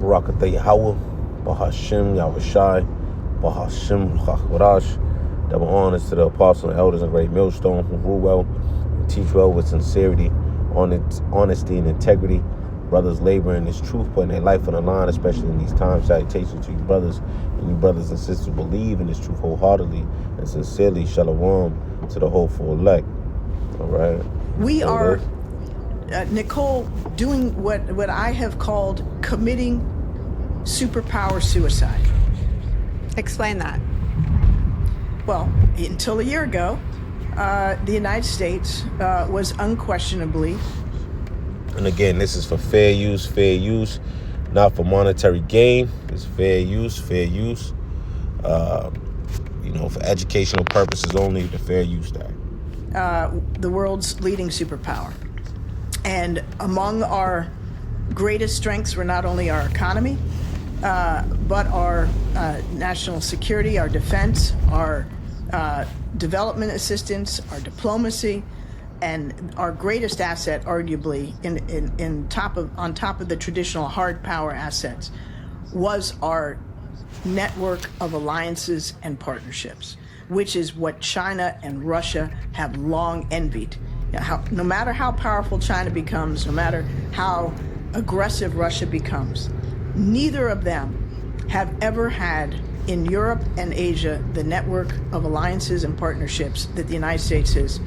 Barakatah Yahweh, Bahashim Yahushai, Bahashim Chachwarash. Double honors to the apostles and elders and great millstone who rule well and teach well with sincerity, honesty, and integrity. Brothers labor in this truth, putting their life on the line, especially in these times. Salutations to you brothers, and you brothers and sisters believe in this truth wholeheartedly and sincerely. Shalom to the hopeful elect. All right. We are, Nicole, doing what I have called committing superpower suicide. Explain that. Well, until a year ago, the United States was unquestionably. And again, this is for fair use, not for monetary gain. It's fair use. For educational purposes only, the Fair Use Act. The world's leading superpower. And among our greatest strengths were not only our economy, but our national security, our defense, our development assistance, our diplomacy, and our greatest asset, arguably, on top of the traditional hard power assets, was our network of alliances and partnerships, which is what China and Russia have long envied. No matter how powerful China becomes, no matter how aggressive Russia becomes, neither of them have ever had in Europe and Asia the network of alliances and partnerships that the United States has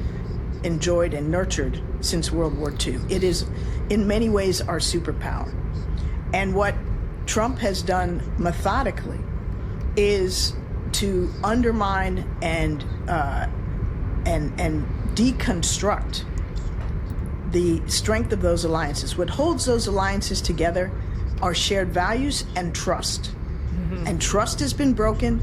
enjoyed and nurtured since World War II. It is, in many ways, our superpower. And what Trump has done methodically is to undermine and deconstruct the strength of those alliances. What holds those alliances together are shared values and trust. Mm-hmm. And trust has been broken.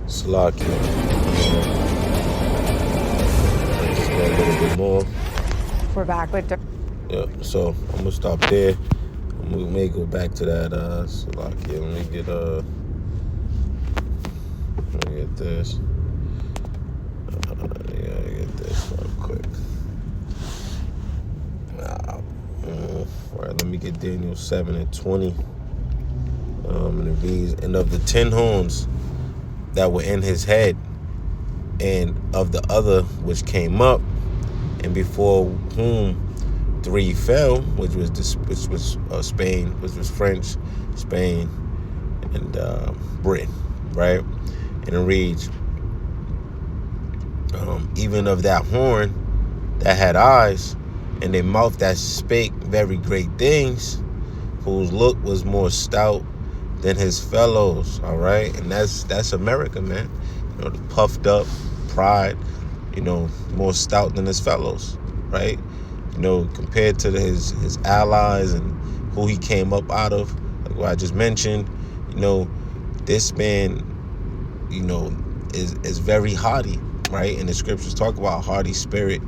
Slocky. Just go a little bit more. We're back with. Yeah, so I'm gonna stop there. We may go back to that Slocky. Let me get this. Get this real quick. All right, let me get Daniel 7:20. And it reads, and of the 10 horns that were in his head, and of the other which came up, and before whom 3 fell, which was Spain, which was French, Spain, and Britain, right? And it reads, even of that horn that had eyes, and a mouth that spake very great things, whose look was more stout than his fellows. All right, and that's America, man. The puffed up pride, more stout than his fellows, right? Compared to his allies and who he came up out of, like what I just mentioned, this man, is very haughty, right? And the scriptures talk about haughty spirit.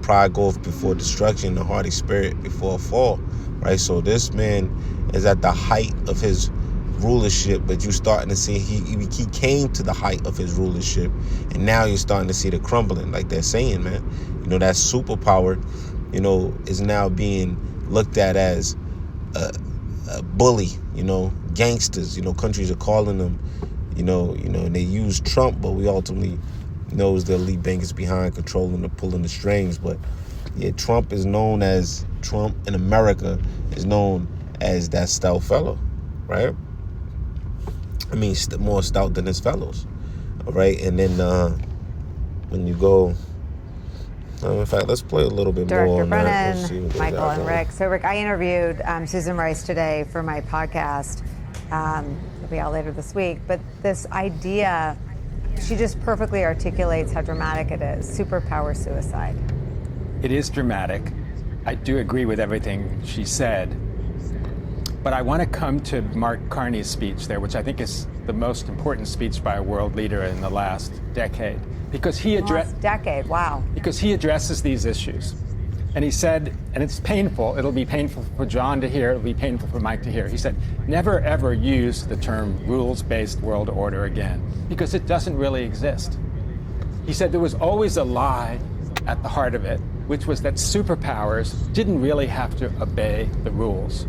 Pride goeth before destruction, the haughty spirit before a fall, right? So this man is at the height of his rulership, but you're starting to see he came to the height of his rulership, and now you're starting to see the crumbling, like they're saying, man. That superpower, is now being looked at as a bully, gangsters. Countries are calling them, and they use Trump, but we ultimately knows the elite bankers behind controlling and pulling the strings. But yeah, Trump in America is known as that stout fellow, right? I mean, more stout than his fellows, all right? And then when you go, in fact, let's play a little bit Director more on Brennan, that. Michael, and Rick. So, Rick, I interviewed Susan Rice today for my podcast. It'll be out later this week. But this idea, she just perfectly articulates how dramatic it is. Superpower suicide. It is dramatic. I do agree with everything she said. But I want to come to Mark Carney's speech there, which I think is the most important speech by a world leader in the last decade. Because he Last decade, wow. Because he addresses these issues. And he said, and it's painful, it'll be painful for John to hear, it'll be painful for Mike to hear. He said, never ever use the term rules-based world order again, because it doesn't really exist. He said there was always a lie at the heart of it, which was that superpowers didn't really have to obey the rules.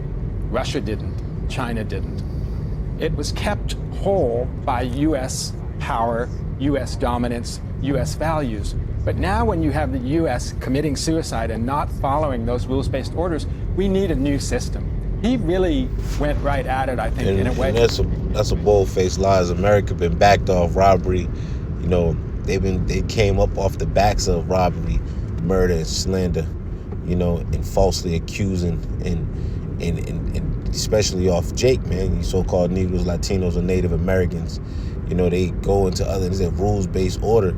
Russia didn't, China didn't. It was kept whole by US power, US dominance, US values. But now when you have the US committing suicide and not following those rules-based orders, we need a new system. He really went right at it, I think, in a way. And that's a bold-faced lie. As America been backed off robbery, you know, they came up off the backs of robbery, murder, and slander, you know, and falsely accusing and especially off Jake, man, you so-called Negroes, Latinos, or Native Americans. You know, they go into other rules-based order.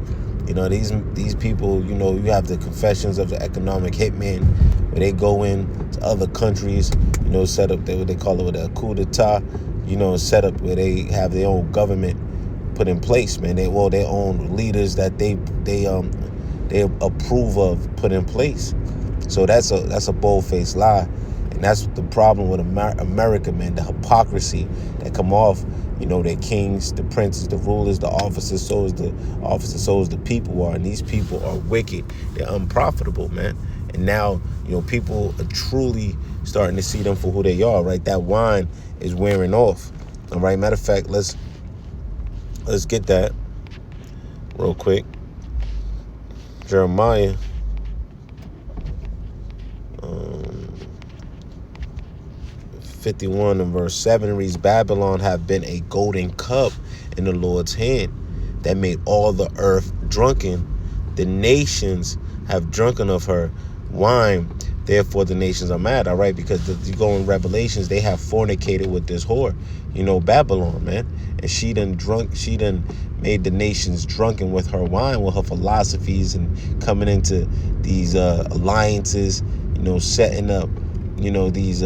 You know, these people, you know, you have the Confessions of the Economic Hitman, where they go in to other countries, you know, set up what they call it a coup d'etat, you know, set up where they have their own government put in place, man. Their own leaders that they approve of put in place. So that's a bold-faced lie, and that's the problem with America, man. The hypocrisy that come off. You know, they're kings, the princes, the rulers, the officers, so is the people are. And these people are wicked. They're unprofitable, man. And now, you know, people are truly starting to see them for who they are, right? That wine is wearing off. All right, matter of fact, let's get that real quick. Jeremiah 51 and verse 7 reads, Babylon have been a golden cup in the Lord's hand that made all the earth drunken. The nations have drunken of her wine. Therefore the nations are mad. All right, because you go in Revelations, they have fornicated with this whore, you know, Babylon, man. And she done made the nations drunken with her wine, with her philosophies, and coming into these alliances, you know, setting up, you know, these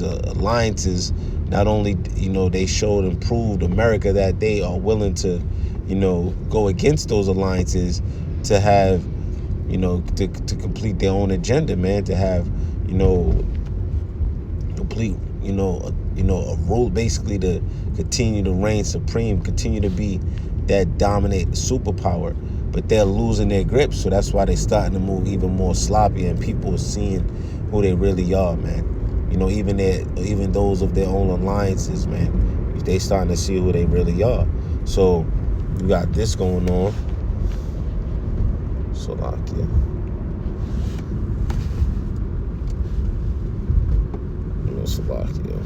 alliances. Not only, you know, they showed and proved America that they are willing to, you know, go against those alliances to have, you know, to complete their own agenda, man, to have, you know, complete, you know, a rule, basically to continue to reign supreme, continue to be that dominant superpower. But they're losing their grip, so that's why they're starting to move even more sloppy, and people are seeing who they really are, man. You know, even those of their own alliances, man, they starting to see who they really are. So you got this going on. Slovakia. Slovakia.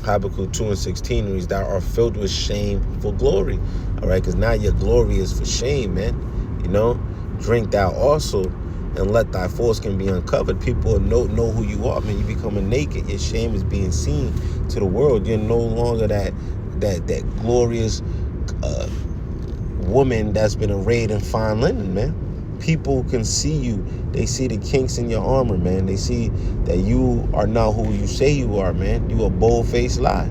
Habakkuk 2:16 reads, thou art filled with shame for glory. All right, because now your glory is for shame, man. You know, drink thou also, and let thy foreskin be uncovered. People know who you are, man. You becoming naked. Your shame is being seen to the world. You're no longer that glorious woman that's been arrayed in fine linen, man. People can see you. They see the kinks in your armor, man. They see that you are not who you say you are, man. You a bold-faced lie,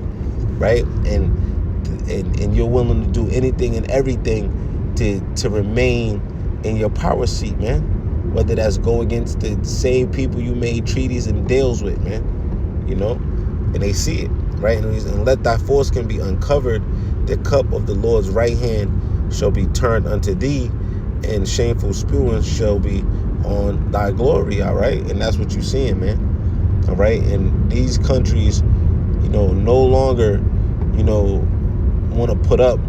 right? And you're willing to do anything and everything to remain in your power seat, man. Whether that's go against the same people you made treaties and deals with, man. You know, and they see it, right? And let thy foreskin be uncovered. The cup of the Lord's right hand shall be turned unto thee, and shameful spewing shall be on thy glory. All right, and that's what you're seeing, man. All right, and these countries, you know, no longer, you know, want to put up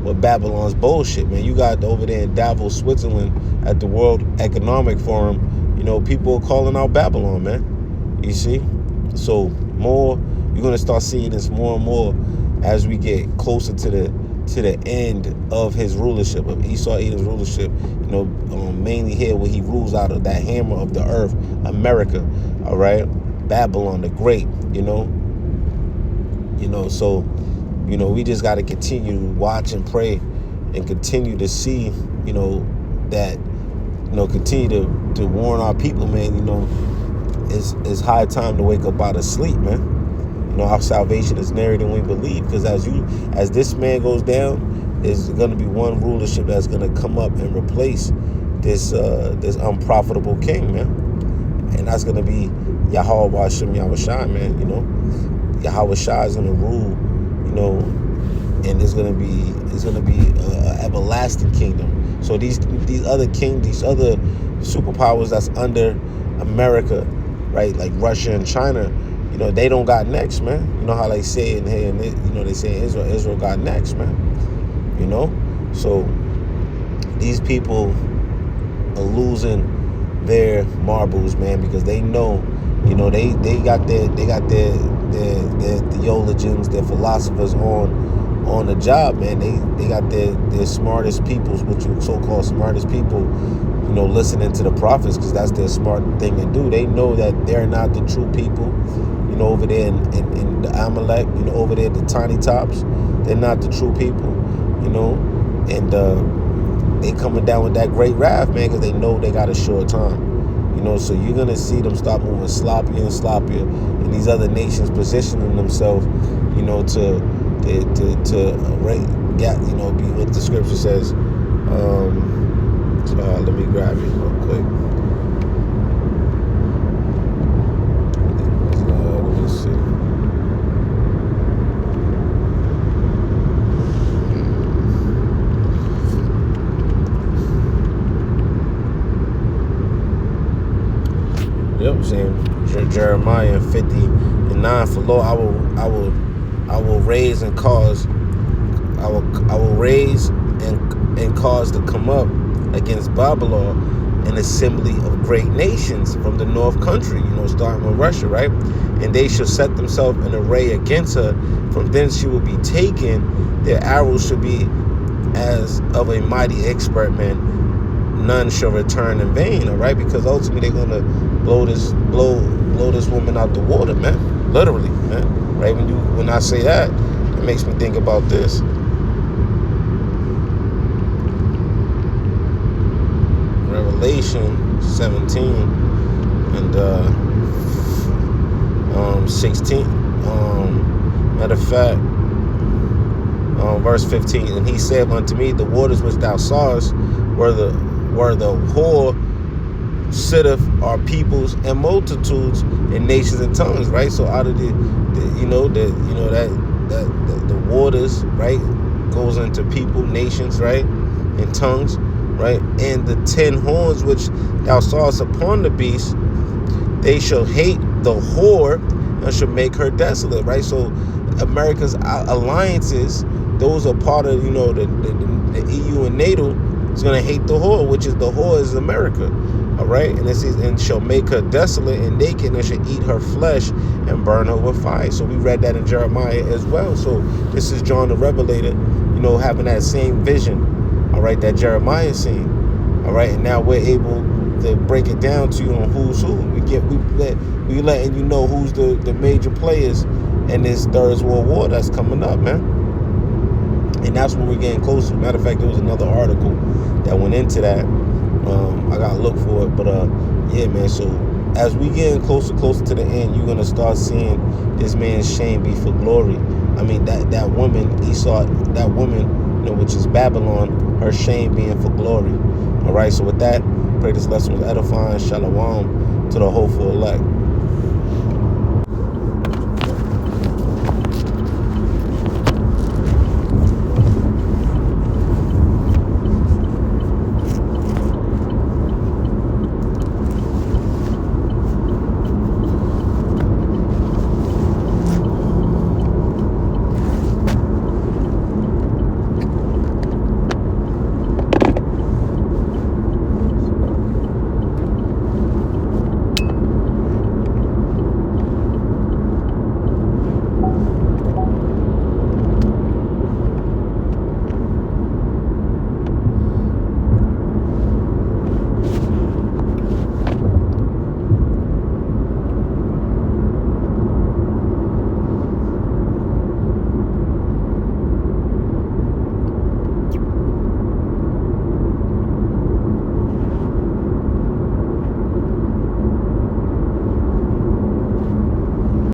with Babylon's bullshit, man. You got over there in Davos, Switzerland, at the World Economic Forum, you know, people are calling out Babylon, man. You see, so you're gonna start seeing this more and more as we get closer to the end of his rulership, of Esau Edom's rulership, you know, mainly here where he rules out of that hammer of the earth, America, all right? Babylon the Great, you know, so, you know, we just got to continue to watch and pray and continue to see, you know, that, you know, continue to warn our people, man, you know, it's high time to wake up out of sleep, man. our salvation is nearer than we believe. Because as this man goes down, there's going to be one rulership that's going to come up and replace this unprofitable king, man. And that's going to be Yahweh Hashem Yahushua, man. Yahweh Shah is going to rule, and it's going to be an everlasting kingdom. So these other superpowers that's under America, right, like Russia and China, they don't got next, man. You know how they say in here, and they say Israel got next, man. So these people are losing their marbles, man, because they know, they got their theologians, their philosophers on the job, man. They got their smartest people, which you so-called smartest people, listening to the prophets, because that's their smart thing to do. They know that they're not the true people, over there in the Amalek, over there at the tiny tops. They're not the true people, and they coming down with that great wrath, man, because they know they got a short time. So you're gonna see them start moving sloppier and sloppier, and these other nations positioning themselves, to be what the scripture says. Let me grab it real quick. Let me see. Yep, saying Jeremiah 50:9. For Lord, I will raise and cause. I will raise and cause to come up against Babylon an assembly of great nations from the north country, starting with Russia, right? And they shall set themselves in array against her. From thence she will be taken. Their arrows shall be as of a mighty expert man. None shall return in vain, all right? Because ultimately they're gonna blow this woman out the water, man. Literally, man. Right? When I say that, it makes me think about this. Revelation 17 and 16. Matter of fact, verse 15. And he said unto me, the waters which thou sawest where the whore sitteth are peoples and multitudes and nations and tongues, right? So out of the waters, right, goes into people, nations, right, and tongues, right? And the 10 horns which thou sawest upon the beast, they shall hate the whore and shall make her desolate, right? So America's alliances, those are part of, the EU and NATO, is going to hate the whore, which is the whore is America, all right? And it says, and shall make her desolate and naked, and shall eat her flesh and burn her with fire. So we read that in Jeremiah as well. So this is John the Revelator, having that same vision, all right, that Jeremiah seen, all right? And now we're able to break it down to you on who's who. We letting you know who's the major players in this Third World War that's coming up, man. And that's when we're getting closer. Matter of fact, there was another article that went into that. I gotta look for it, but yeah, man. So as we getting closer to the end, you're gonna start seeing this man's shame be for glory. I mean, that woman, Esau, that woman, which is Babylon, her shame being for glory. All right. So with that, pray this lesson was edifying. Shalom to the hopeful elect.